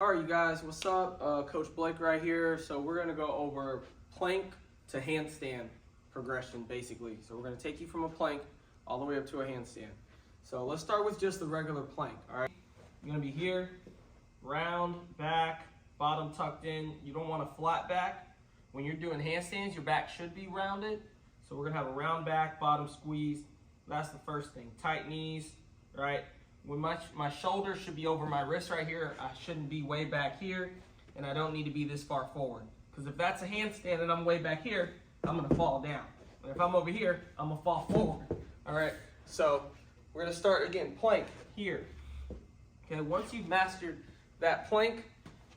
All right, you guys, what's up? Coach Blake right here. So we're gonna go over plank to handstand progression, basically. So we're gonna take you from a plank all the way up to a handstand. So let's start with just the regular plank, all right? You're gonna be here, round, back, bottom tucked in. You don't want a flat back. When you're doing handstands, your back should be rounded. So we're gonna have a round back, bottom squeeze. That's the first thing. Tight knees, right? When my shoulders should be over my wrist right here, I shouldn't be way back here, and I don't need to be this far forward. Because if that's a handstand and I'm way back here, I'm gonna fall down. But if I'm over here, I'm gonna fall forward. All right, so we're gonna start again, plank here. Okay, once you've mastered that plank,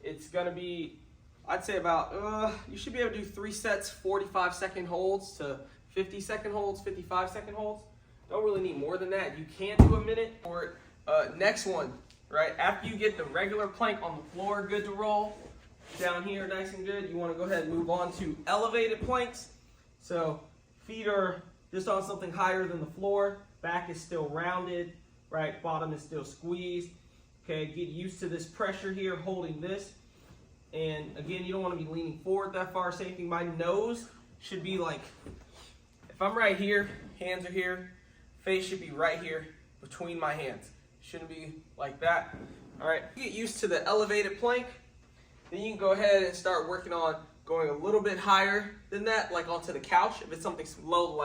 it's gonna be, I'd say about, you should be able to do 3 sets, 45-second holds to 50-second holds, 55-second holds. Don't really need more than that. You can do a minute for it. Next one, right? After you get the regular plank on the floor, good to roll, down here, nice and good, you want to go ahead and move on to elevated planks. So feet are just on something higher than the floor. Back is still rounded, right? Bottom is still squeezed. Okay, get used to this pressure here, holding this. And again, you don't want to be leaning forward that far. Same thing, my nose should be like, if I'm right here, hands are here, face should be right here between my hands. Shouldn't be like that. All right, get used to the elevated plank. Then you can go ahead and start working on going a little bit higher than that, like onto the couch. If it's something low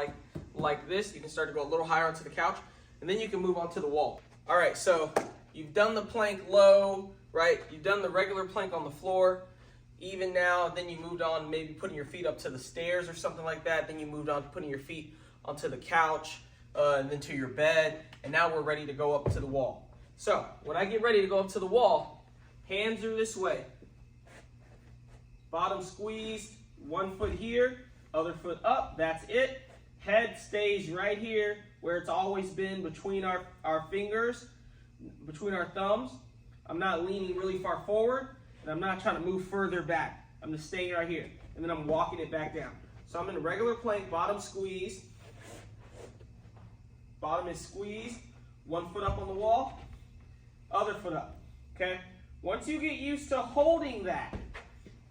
like this, you can start to go a little higher onto the couch, and then you can move onto the wall. All right, so you've done the plank low, right? You've done the regular plank on the floor, even now. Then you moved on, maybe putting your feet up to the stairs or something like that. Then you moved on to putting your feet onto the couch, and then to your bed, and now we're ready to go up to the wall. So when I get ready to go up to the wall, hands are this way. Bottom squeezed, 1 foot here, other foot up, that's it. Head stays right here where it's always been, between our fingers, between our thumbs. I'm not leaning really far forward, and I'm not trying to move further back. I'm just staying right here, and then I'm walking it back down. So I'm in a regular plank, bottom squeezed. Bottom is squeezed, 1 foot up on the wall, other foot up, okay? Once you get used to holding that,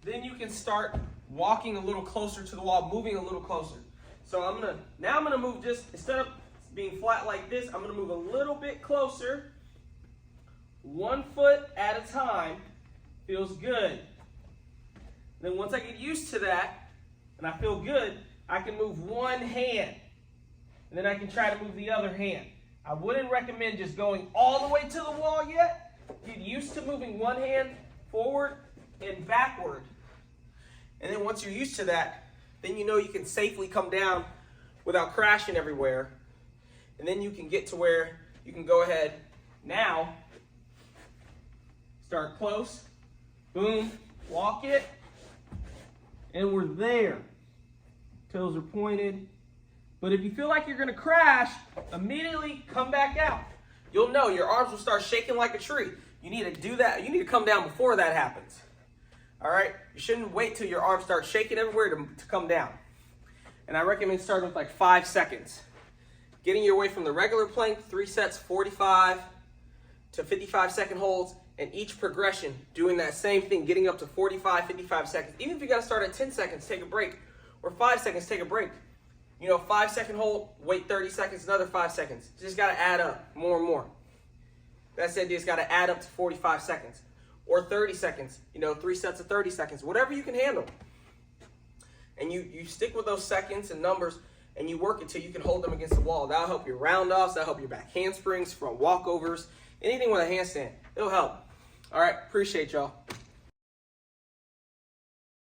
then you can start walking a little closer to the wall, moving a little closer. So now I'm gonna move, just instead of being flat like this, I'm gonna move a little bit closer, 1 foot at a time. Feels good. Then once I get used to that, and I feel good, I can move one hand. And then I can try to move the other hand. I wouldn't recommend just going all the way to the wall yet. Get used to moving one hand forward and backward. And then once you're used to that, then you know you can safely come down without crashing everywhere. And then you can get to where you can go ahead now, start close, boom, walk it, and we're there. Toes are pointed. But if you feel like you're gonna crash, immediately come back out. You'll know your arms will start shaking like a tree. You need to do that. You need to come down before that happens. All right? You shouldn't wait till your arms start shaking everywhere to come down. And I recommend starting with like 5 seconds. Getting your way from the regular plank, 3 sets, 45 to 55-second holds, and each progression doing that same thing, getting up to 45, 55 seconds. Even if you gotta start at 10 seconds, take a break, or 5 seconds, take a break. You know, 5-second hold, wait 30 seconds, another 5 seconds. Just got to add up more and more. That's it. Just got to add up to 45 seconds or 30 seconds. You know, 3 sets of 30 seconds, whatever you can handle. And you stick with those seconds and numbers, and you work it till you can hold them against the wall. That'll help your round-offs. That'll help your back handsprings, front walkovers, anything with a handstand. It'll help. All right, appreciate y'all.